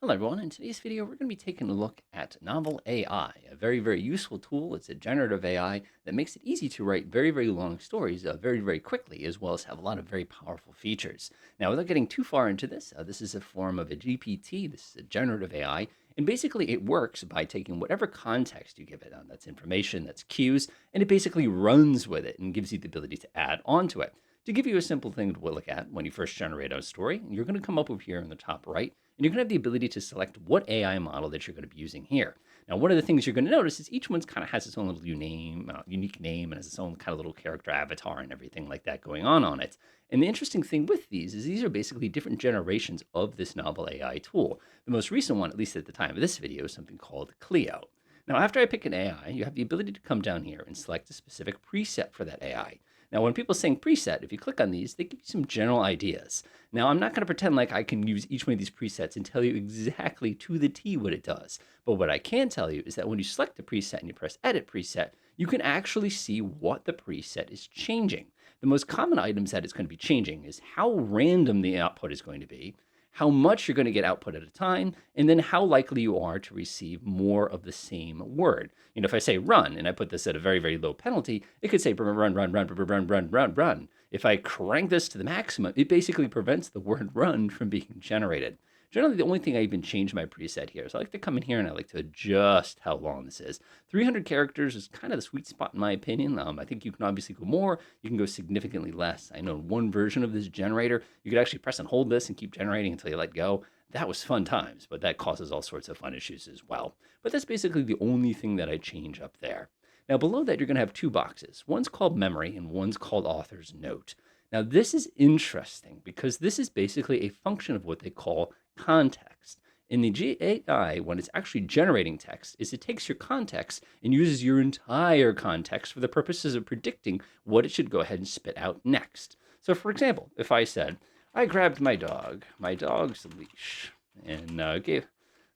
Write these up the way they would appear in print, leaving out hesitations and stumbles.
Hello everyone, in today's video we're going to be taking a look at NovelAI, a very, very useful tool. It's a generative AI that makes it easy to write very, very long stories very, very quickly, as well as have a lot of very powerful features. Now, without getting too far into this, this is a form of a GPT, this is a generative AI, and basically it works by taking whatever context you give it, that's information, that's cues, and it basically runs with it and gives you the ability to add onto it. To give you a simple thing to look at when you first generate a story, you're going to come up over here in the top right, and you're going to have the ability to select what AI model that you're going to be using here. Now, one of the things you're going to notice is each one's kind of has its own little unique name, and has its own kind of little character avatar and everything like that going on it. And the interesting thing with these is these are basically different generations of this novel AI tool. The most recent one, at least at the time of this video, is something called Clio. Now, after I pick an AI, you have the ability to come down here and select a specific preset for that AI. Now, when people saying preset, if you click on these, they give you some general ideas. Now, I'm not going to pretend like I can use each one of these presets and tell you exactly to the T what it does. But what I can tell you is that when you select the preset and you press Edit Preset, you can actually see what the preset is changing. The most common items that it's going to be changing is how random the output is going to be, how much you're going to get output at a time, and then how likely you are to receive more of the same word. If I say run, and I put this at a very, very low penalty, it could say run, run, run, run, run, run, run, run. If I crank this to the maximum, it basically prevents the word run from being generated. Generally, the only thing I even change my preset here is I like to come in here and I like to adjust how long this is. 300 characters is kind of the sweet spot in my opinion. I think you can obviously go more. You can go significantly less. I know one version of this generator, you could actually press and hold this and keep generating until you let go. That was fun times, but that causes all sorts of fun issues as well. But that's basically the only thing that I change up there. Now below that, you're going to have two boxes. One's called memory and one's called author's note. Now this is interesting because this is basically a function of what they call context. In the AI, when it's actually generating text, is it takes your context and uses your entire context for the purposes of predicting what it should go ahead and spit out next. So for example, if I said, I grabbed my dog's leash, and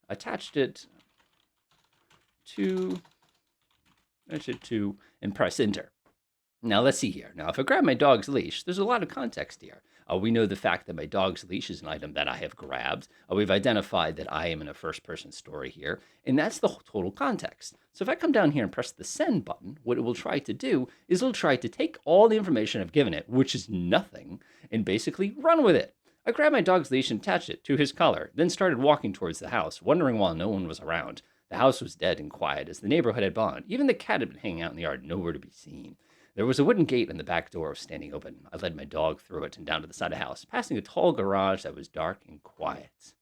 attached it to, and press enter. Now let's see here. Now, if I grab my dog's leash, there's a lot of context here. We know the fact that my dog's leash is an item that I have grabbed. We've identified that I am in a first-person story here, and that's the total context. So if I come down here and press the send button, what it will try to do is it'll try to take all the information I've given it, which is nothing, and basically run with it. I grabbed my dog's leash and attached it to his collar, then started walking towards the house, wondering why no one was around. The house was dead and quiet, as the neighborhood had gone. Even the cat had been hanging out in the yard, nowhere to be seen. There was a wooden gate and the back door was standing open. I led my dog through it and down to the side of the house, passing a tall garage that was dark and quiet.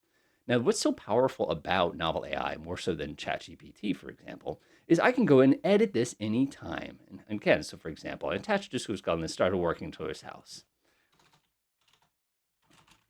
Now, what's so powerful about Novel AI, more so than ChatGPT, for example, is I can go and edit this anytime. And again, so for example, I attached this to his collar and started working to his house.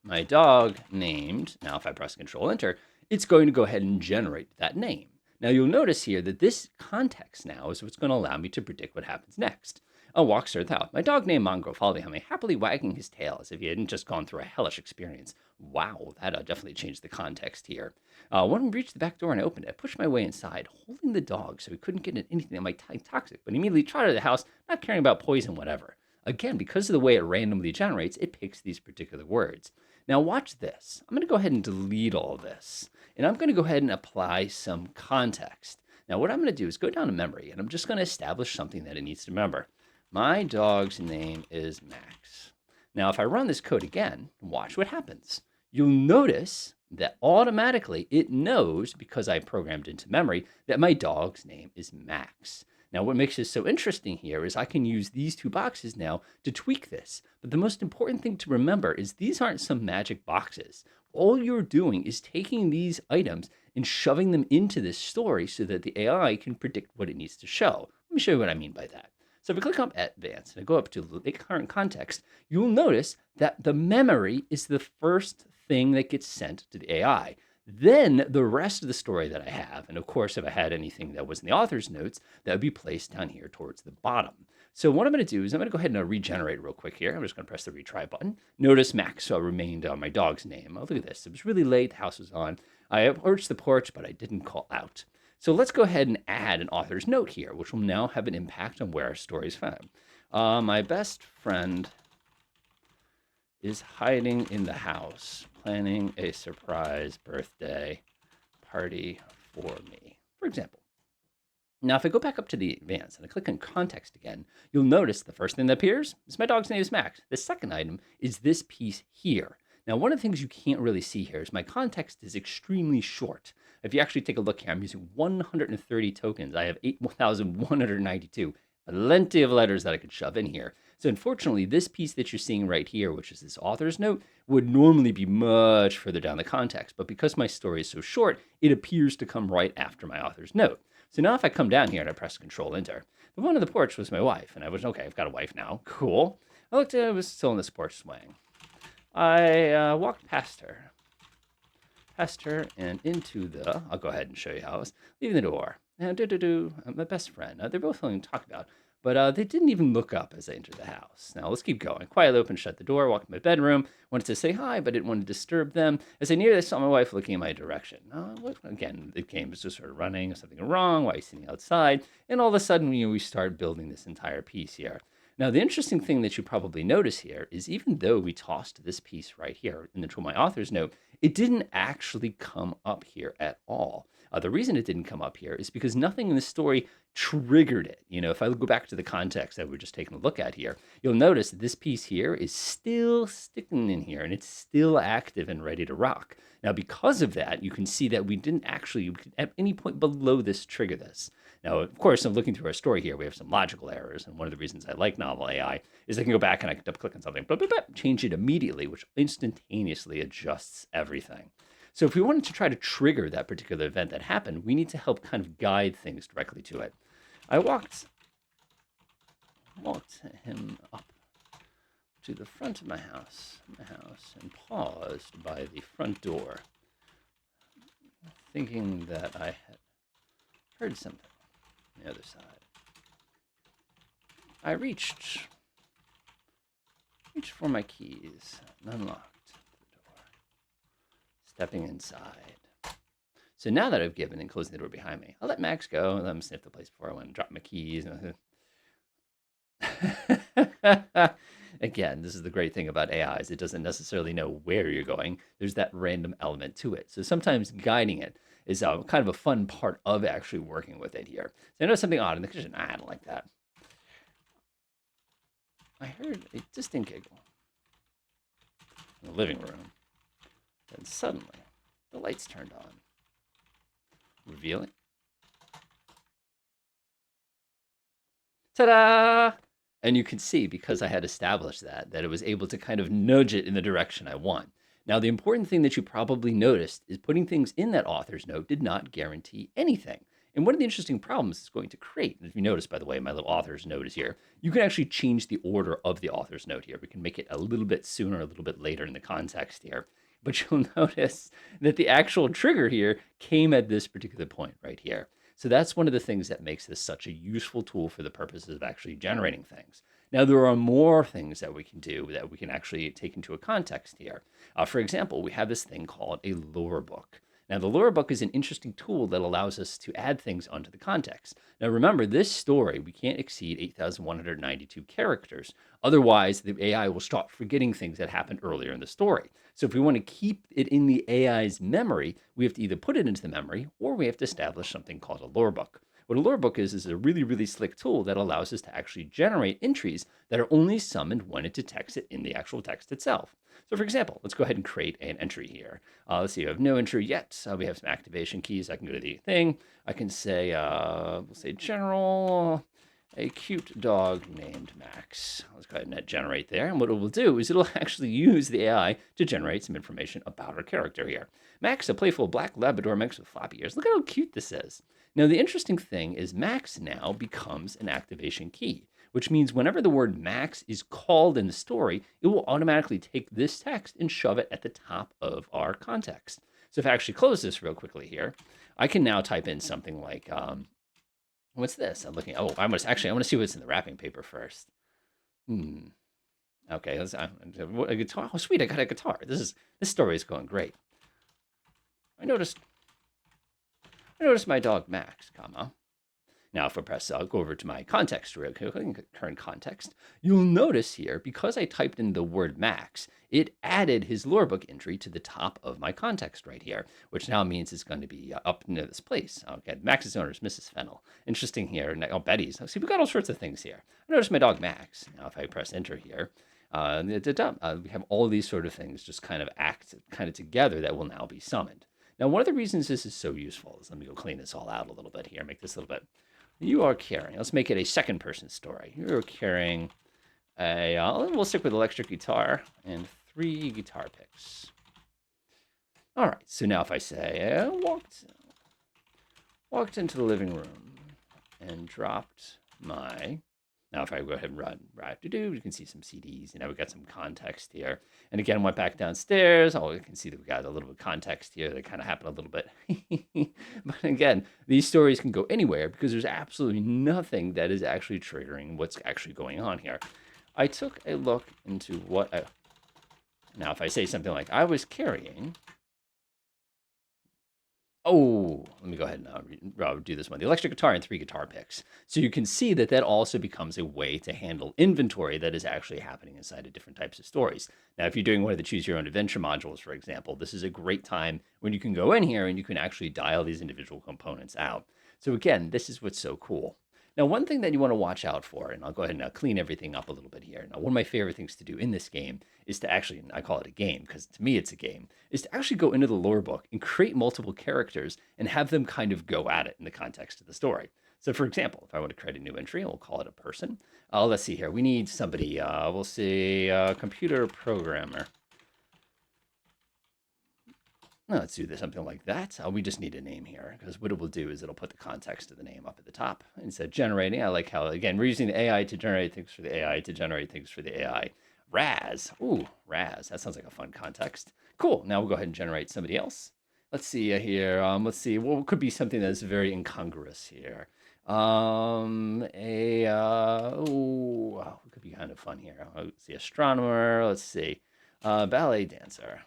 My dog named, now if I press Control Enter, it's going to go ahead and generate that name. Now you'll notice here that this context now is what's going to allow me to predict what happens next. A walk started out. My dog named Mongrel followed behind me, happily wagging his tail as if he hadn't just gone through a hellish experience. Wow, that definitely changed the context here. When we reached the back door and I opened it, I pushed my way inside, holding the dog so he couldn't get anything that might be toxic, but he immediately trotted to the house, not caring about poison, whatever. Again, because of the way it randomly generates, it picks these particular words. Now watch this. I'm going to go ahead and delete all this, and I'm going to go ahead and apply some context. Now what I'm going to do is go down to memory, and I'm just going to establish something that it needs to remember. My dog's name is Max. Now if I run this code again, watch what happens. You'll notice that automatically it knows, because I programmed into memory, that my dog's name is Max. Now, what makes this so interesting here is I can use these two boxes now to tweak this. But the most important thing to remember is these aren't some magic boxes. All you're doing is taking these items and shoving them into this story so that the AI can predict what it needs to show. Let me show you what I mean by that. So if I click on Advanced and I go up to the current context, you'll notice that the memory is the first thing that gets sent to the AI. Then the rest of the story that I have, and of course, if I had anything that was in the author's notes, that would be placed down here towards the bottom. So what I'm going to do is I'm going to go ahead and regenerate real quick here. I'm just going to press the retry button. Notice Max remained my dog's name. Oh, look at this. It was really late. The house was on. I approached the porch, but I didn't call out. So let's go ahead and add an author's note here, which will now have an impact on where our story is found. My best friend is hiding in the house. planning a surprise birthday party for me, for example. Now, if I go back up to the advanced and I click on context again, you'll notice the first thing that appears is my dog's name is Max. The second item is this piece here. Now, one of the things you can't really see here is my context is extremely short. If you actually take a look here, I'm using 130 tokens. I have 8,192. Plenty of letters that I could shove in here. So unfortunately, this piece that you're seeing right here, which is this author's note, would normally be much further down the context. But because my story is so short, it appears to come right after my author's note. So now if I come down here and I press Control Enter, the one on the porch was my wife, and I was, okay, I've got a wife now, cool. I looked at it, I was still in this porch swing. I walked past her and into the, I'll go ahead and show you how I was leaving the door. And my best friend, they're both willing to talk about, but they didn't even look up as I entered the house. Now let's keep going. Quietly opened, shut the door, walked to my bedroom, wanted to say hi, but didn't want to disturb them. As I neared, I saw my wife looking in my direction. Again, it came just sort of running, something wrong, why are you sitting outside? And all of a sudden, we start building this entire piece here. Now, the interesting thing that you probably notice here is even though we tossed this piece right here into my author's note, it didn't actually come up here at all. The reason it didn't come up here is because nothing in the story triggered it. If I go back to the context that we're just taking a look at here, you'll notice that this piece here is still sticking in here and it's still active and ready to rock. Now, because of that, you can see that we didn't actually, at any point below this, trigger this. Now, of course, I'm looking through our story here. We have some logical errors. And one of the reasons I like NovelAI is I can go back and I can double click on something, blah, blah, blah, change it immediately, which instantaneously adjusts everything. So if we wanted to try to trigger that particular event that happened, we need to help kind of guide things directly to it. I walked him up to the front of my house, and paused by the front door, thinking that I had heard something on the other side. I reached for my keys and unlocked the door, stepping inside. So now that I've given and closing the door behind me, I'll let Max go and let him sniff the place before I went and drop my keys. Again, this is the great thing about AI is it doesn't necessarily know where you're going. There's that random element to it. So sometimes guiding it is kind of a fun part of actually working with it here. So I noticed something odd in the kitchen. I don't like that. I heard a distant giggle in the living room. Then suddenly, the lights turned on, revealing. Ta-da! And you can see, because I had established that it was able to kind of nudge it in the direction I want. Now, the important thing that you probably noticed is putting things in that author's note did not guarantee anything. And one of the interesting problems it's going to create, and if you notice, by the way, my little author's note is here, you can actually change the order of the author's note here. We can make it a little bit sooner, a little bit later in the context here. But you'll notice that the actual trigger here came at this particular point right here. So that's one of the things that makes this such a useful tool for the purposes of actually generating things. Now, there are more things that we can do that we can actually take into a context here. For example, we have this thing called a Lorebook. Now, the Lorebook is an interesting tool that allows us to add things onto the context. Now, remember, this story, we can't exceed 8,192 characters. Otherwise, the AI will start forgetting things that happened earlier in the story. So if we want to keep it in the AI's memory, we have to either put it into the memory or we have to establish something called a Lorebook. What a Lorebook is a really, really slick tool that allows us to actually generate entries that are only summoned when it detects it in the actual text itself. So for example, let's go ahead and create an entry here. Let's see, we have no entry yet. We have some activation keys. I can go to the thing. I can say, we'll say general, a cute dog named Max. Let's go ahead and hit generate there. And what it will do is it'll actually use the AI to generate some information about our character here. Max, a playful black Labrador mix with floppy ears. Look at how cute this is. Now, the interesting thing is Max now becomes an activation key, which means whenever the word Max is called in the story, it will automatically take this text and shove it at the top of our context. So if I actually close this real quickly here, I can now type in something like, what's this? I'm looking, I want to see what's in the wrapping paper first. Okay, a guitar. Oh, sweet, I got a guitar. This story is going great. I noticed my dog Max, Now, if I press, I'll go over to my context real quick, current context, you'll notice here, because I typed in the word Max, it added his Lorebook entry to the top of my context right here, which now means it's going to be up near this place. Okay, Max's owner is Mrs. Fennel. Interesting here. Oh, Betty's. See, we've got all sorts of things here. I noticed my dog Max. Now, if I press enter here, we have all these sort of things just kind of act kind of together that will now be summoned. Now, one of the reasons this is so useful is, let me go clean this all out a little bit here, make this a little bit. You are carrying, let's make it a second person story. You're carrying we'll stick with electric guitar and 3 guitar picks. All right, so now if I say, walked into the living room and dropped my, now if I go ahead and run, you can see some CDs, we've got some context here. And again, went back downstairs. Oh, you can see that we got a little bit of context here that kind of happened a little bit. But again, these stories can go anywhere because there's absolutely nothing that is actually triggering what's actually going on here. I took a look into now if I say something like, I was carrying, oh, let me go ahead and do this one. The electric guitar and 3 guitar picks. So you can see that that also becomes a way to handle inventory that is actually happening inside of different types of stories. Now, if you're doing one of the choose your own adventure modules, for example, this is a great time when you can go in here and you can actually dial these individual components out. So again, this is what's so cool. Now, one thing that you want to watch out for, and I'll go ahead and clean everything up a little bit here. Now, one of my favorite things to do in this game is to actually, and I call it a game because to me it's a game, is to actually go into the lore book and create multiple characters and have them kind of go at it in the context of the story. So for example, if I want to create a new entry, we'll call it a person. Let's see here. We need somebody, we'll say a computer programmer. Let's do something like that. We just need a name here because what it will do is it'll put the context of the name up at the top. Instead of generating, I like how, again, we're using the AI to generate things for the AI to generate things for the AI. Raz. Ooh, Raz. That sounds like a fun context. Cool. Now we'll go ahead and generate somebody else. Let's see here. Let's see. Well, it could be something that's very incongruous here. It could be kind of fun here. Let's see, astronomer. Let's see, ballet dancer.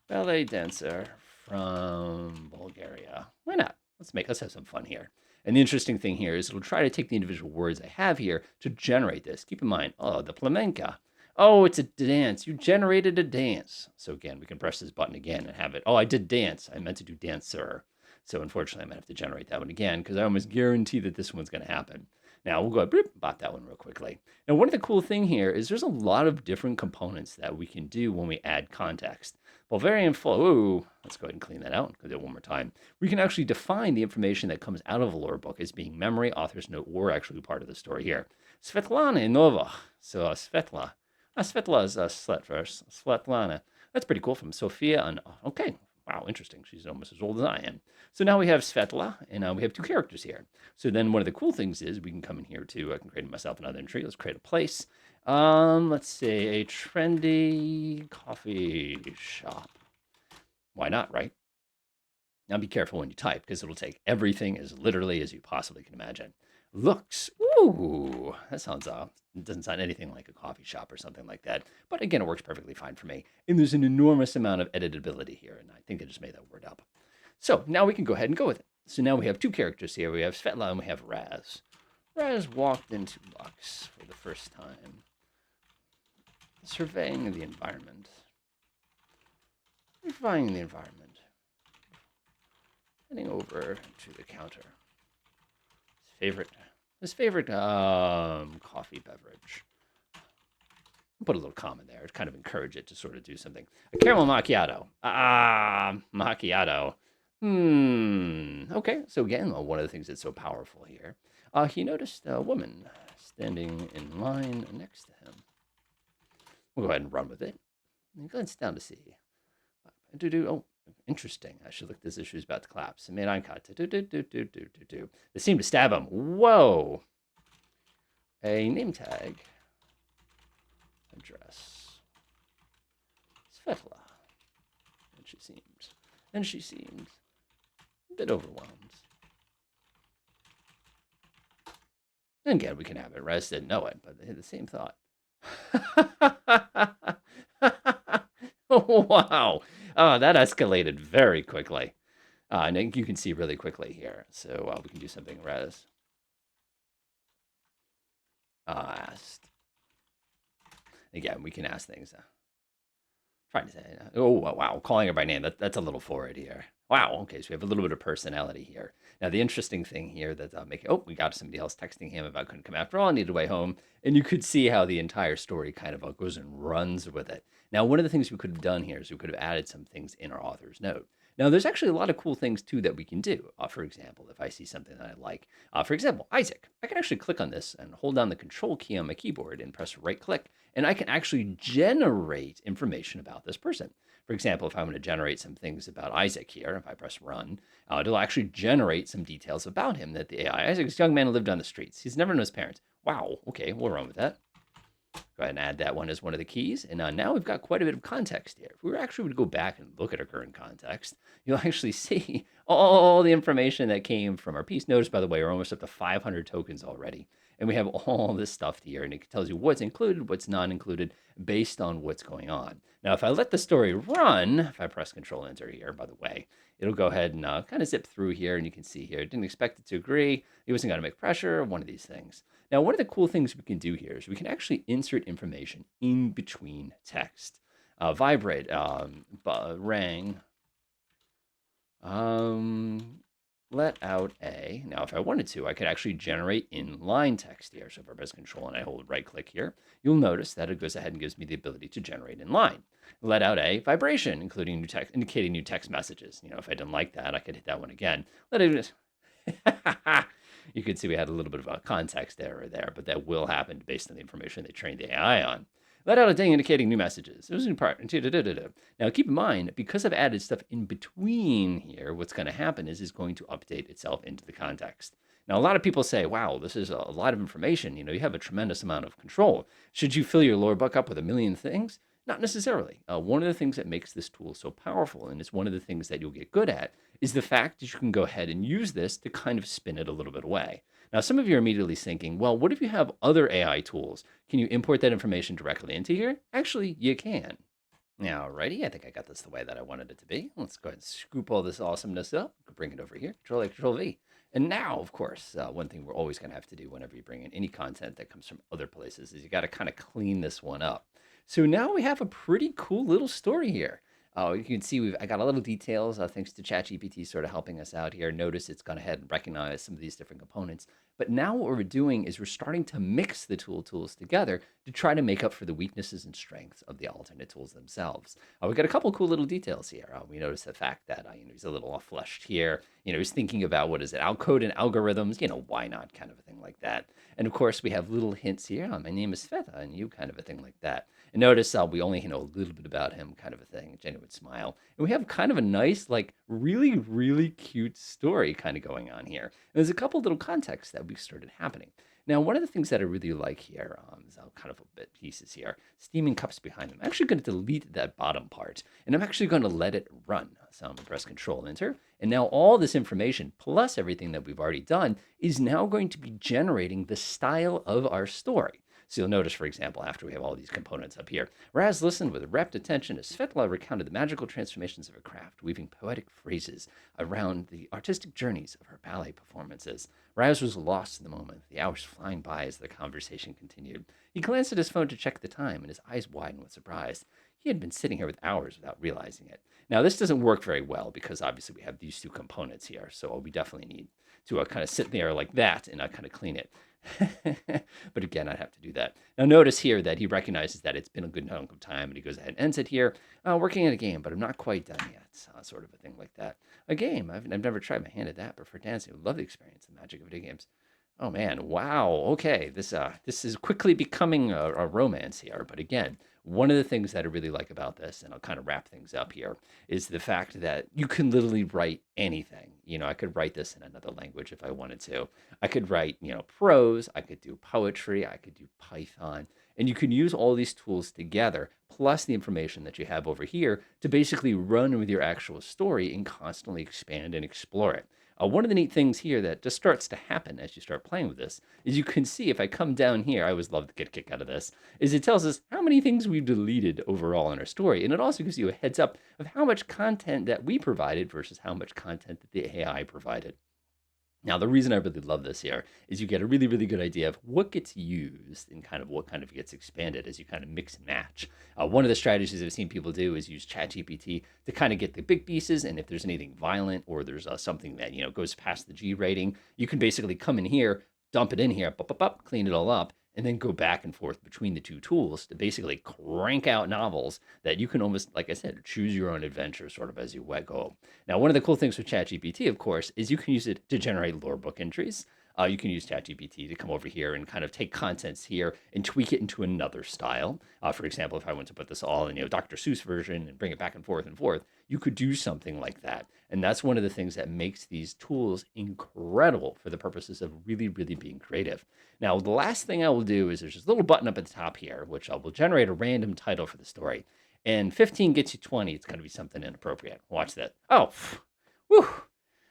Ballet dancer from Bulgaria. Why not? Let's have some fun here. And the interesting thing here is it'll try to take the individual words I have here to generate this. Keep in mind, oh, the flamenca. Oh, it's a dance. You generated a dance. So again, we can press this button again and have it. Oh, I did dance. I meant to do dancer. So unfortunately, I'm going to have to generate that one again because I almost guarantee that this one's going to happen. Now we'll go ahead, bot that one real quickly. Now, one of the cool thing here is there's a lot of different components that we can do when we add context. Bulgarian flow, ooh, let's go ahead and clean that out. Go do it one more time. We can actually define the information that comes out of a lore book as being memory, author's note, or actually part of the story here. Svetlana Nova. So Svetla. Svetla is a slut first. Svetlana. That's pretty cool from Sophia. And okay, wow, interesting. She's almost as old as I am. So now we have Svetla, and we have 2 characters here. So then one of the cool things is we can come in here to, I can create myself another entry. Let's create a place. Let's say a trendy coffee shop. Why not, right? Now be careful when you type because it'll take everything as literally as you possibly can imagine. Looks, ooh, that sounds, it doesn't sound anything like a coffee shop or something like that. But again, it works perfectly fine for me. And there's an enormous amount of editability here, and I think I just made that word up. So now we can go ahead and go with it. So now we have 2 characters here. We have Svetla and we have Raz. Raz walked into Lux for the first time, surveying the environment. Refining the environment. Heading over to the counter. His favorite coffee beverage. I'll put a little comma there to kind of encourage it to sort of do something. A caramel macchiato. Macchiato. Okay, so again, one of the things that's so powerful here, he noticed a woman standing in line next to him. We'll go ahead and run with it. And glance down to see. Oh, interesting. I should look this issue is about to collapse. Made eye contact. They seem to stab him. Whoa. A name tag. Address. Svetla. And she seemed a bit overwhelmed. And again, we can have it. Raz didn't know it, but they had the same thought. Oh, wow. Oh, that escalated very quickly. And then you can see really quickly here. So we can do something res asked. Again, we can ask things. Trying to say, oh, wow, calling her by name, that's a little forward here. Wow, okay, so we have a little bit of personality here. Now, the interesting thing here that we got somebody else texting him about couldn't come after all, needed a way home. And you could see how the entire story kind of goes and runs with it. Now, one of the things we could have done here is we could have added some things in our author's note. Now, there's actually a lot of cool things too that we can do. For example, if I see something that I like, for example, Isaac, I can actually click on this and hold down the control key on my keyboard and press right click, and I can actually generate information about this person. For example, if I want to generate some things about Isaac here, if I press run, it'll actually generate some details about him that the AI, Isaac is a young man who lived on the streets. He's never known his parents. Wow, okay, we'll run with that. Go ahead and add that one as one of the keys. And now we've got quite a bit of context here. If we were actually to go back and look at our current context, you'll actually see all the information that came from our piece. Notice, by the way, we're almost up to 500 tokens already. And we have all this stuff here, and it tells you what's included, what's not included, based on what's going on. Now, if I let the story run, if I press Control Enter here, by the way, it'll go ahead and kind of zip through here, and you can see here, didn't expect it to agree. He wasn't going to make pressure, one of these things. Now, one of the cool things we can do here is we can actually insert information in between text. Vibrate, rang, let out a. Now, if I wanted to, I could actually generate inline text here. So if I press Control and I hold right click here, you'll notice that it goes ahead and gives me the ability to generate inline. Let out a vibration, including new text, indicating new text messages. If I didn't like that, I could hit that one again. Let it. You could see we had a little bit of a context error there, but that will happen based on the information they trained the AI on. Let out a ding indicating new messages. It was in part. Now, keep in mind, because I've added stuff in between here, what's going to happen is it's going to update itself into the context. Now, a lot of people say, wow, this is a lot of information. You have a tremendous amount of control. Should you fill your Lorebook up with a million things? Not necessarily. One of the things that makes this tool so powerful, and it's one of the things that you'll get good at, is the fact that you can go ahead and use this to kind of spin it a little bit away. Now, some of you are immediately thinking, well, what if you have other AI tools? Can you import that information directly into here? Actually, you can. Now, righty, I think I got this the way that I wanted it to be. Let's go ahead and scoop all this awesomeness up. Bring it over here. Control A, Control V. And now, of course, one thing we're always going to have to do whenever you bring in any content that comes from other places is you got to kind of clean this one up. So now we have a pretty cool little story here. You can see I got a little details thanks to ChatGPT sort of helping us out here. Notice it's gone ahead and recognized some of these different components. But now what we're doing is we're starting to mix the tools together to try to make up for the weaknesses and strengths of the alternate tools themselves. We got a couple cool little details here. We notice the fact that he's a little fleshed here. He's thinking about what is it, code and algorithms. Why not, kind of a thing like that. And of course, we have little hints here. My name is Feta, and you, kind of a thing like that. And notice we only know a little bit about him, kind of a thing, a genuine smile. And we have kind of a nice, really, really cute story kind of going on here. And there's a couple little contexts that we started happening. Now, one of the things that I really like here is kind of a bit pieces here, steaming cups behind them. I'm actually going to delete that bottom part, and I'm actually going to let it run. So I'm going to press Control Enter, and now all this information, plus everything that we've already done, is now going to be generating the style of our story. So you'll notice, for example, after we have all these components up here, Raz listened with rapt attention as Svetla recounted the magical transformations of her craft, weaving poetic phrases around the artistic journeys of her ballet performances. Raz was lost in the moment, the hours flying by as the conversation continued. He glanced at his phone to check the time, and his eyes widened with surprise. He had been sitting here with hours without realizing it. Now, this doesn't work very well because obviously we have these two components here, so we definitely need to kind of sit there like that and kind of clean it. But again, I'd have to do that. Now notice here that he recognizes that it's been a good chunk of time, and he goes ahead and ends it here. Working at a game, but I'm not quite done yet. Sort of a thing like that. A game. I've never tried my hand at that, but for dancing, I would love the experience, the magic of video games. Oh man, wow. Okay, this is quickly becoming a romance here. But again, one of the things that I really like about this, and I'll kind of wrap things up here, is the fact that you can literally write anything. I could write this in another language if I wanted to. I could write, prose. I could do poetry. I could do Python. And you can use all these tools together, plus the information that you have over here, to basically run with your actual story and constantly expand and explore it. One of the neat things here that just starts to happen as you start playing with this is you can see if I come down here, I always love to get a kick out of this, is it tells us how many things we've deleted overall in our story. And it also gives you a heads up of how much content that we provided versus how much content that the AI provided. Now, the reason I really love this here is you get a really, really good idea of what gets used and kind of what kind of gets expanded as you kind of mix and match. One of the strategies I've seen people do is use ChatGPT to kind of get the big pieces. And if there's anything violent or there's something that, goes past the G rating, you can basically come in here, dump it in here, clean it all up, and then go back and forth between the two tools to basically crank out novels that you can almost, like I said, choose your own adventure sort of as you go. Now, one of the cool things with ChatGPT, of course, is you can use it to generate Lorebook entries. You can use ChatGPT to come over here and kind of take contents here and tweak it into another style. For example, if I want to put this all in, Dr. Seuss version and bring it back and forth, you could do something like that. And that's one of the things that makes these tools incredible for the purposes of really, really being creative. Now, the last thing I will do is there's this little button up at the top here, which I will generate a random title for the story. And 15 gets you 20. It's going to be something inappropriate. Watch that. Oh, whew.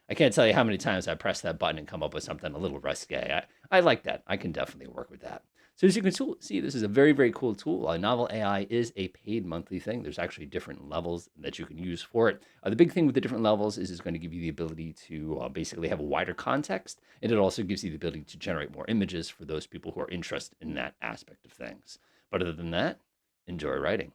I can't tell you how many times I press that button and come up with something a little risque. I like that. I can definitely work with that. So as you can see, this is a very, very cool tool. Novel AI is a paid monthly thing. There's actually different levels that you can use for it. The big thing with the different levels is it's going to give you the ability to basically have a wider context, and it also gives you the ability to generate more images for those people who are interested in that aspect of things. But other than that, enjoy writing.